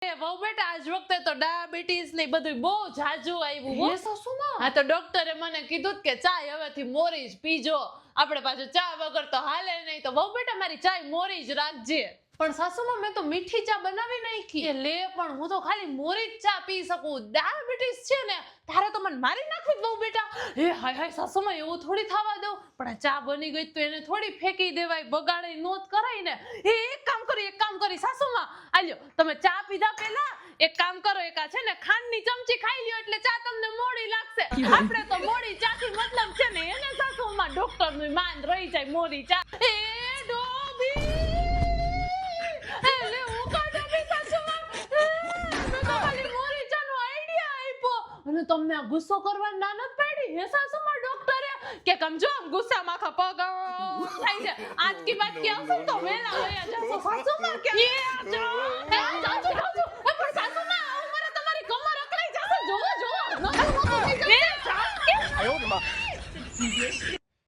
વહુ બેટા આજ વખતે તો ડાયાબિટીસ ને બધું બહુ જાજુ આવ્યું હો. એ સાસુમાં હા તો ડોક્ટરે મને કીધું કે ચાય હવેથી મોરી જ પીજો. આપણે પાછું ચા વગર તો હાલે નહીં, તો વહુ બેટા મારી ચાય મોરી જ રાખજે. પણ સાસુમાં મેં તો મીઠી ચા બનાવી નાખી. એ લે પણ હું તો ખાલી મોરી જ ચા પી શકું. ડાયાબિટીસ છે ને તારે તો મને મારી નાખવી વહુ બેટા. એ હાય હાય સાસુમાં એવું થોડી થવા દઉં. પણ આ ચા બની ગઈ તો એને થોડી ફેંકી દેવાય, બગાડે નોત કરાય ને. એક કામ કરી સાસુમાં, આલ્યો તમે ચા પીધા પહેલા એક કામ કરો, એક આ છે ને ખાંડની ચમચી ખાઈ લ્યો એટલે ચા તમને મોડી લાગશે. આપણે તો મોડી ચા થી મતલબ છે ને એને સાસુમાં ડોક્ટર નું માન રહી જાય મોડી ચા. એ ડોબી એ લે હું કા ડોબી સાસુમાં મેં તો ખાલી મોરી ચા નો આઈડિયા આપ્યો અને તમને આ ગુસ્સો કરવા ના નત પાડી હે સાસુમાં ડોક્ટરે કે સમજો આમ ગુસ્સામાં આખા પગ થાય છે. આજ કી બાત કે આવશે તો વેલા વયા જશો સાસુમાં કે એ આજો જાજો પણ સાસુમાં ઉમરે તમારી કમર અકળાઈ જશે. જોવો એ જાઓ કે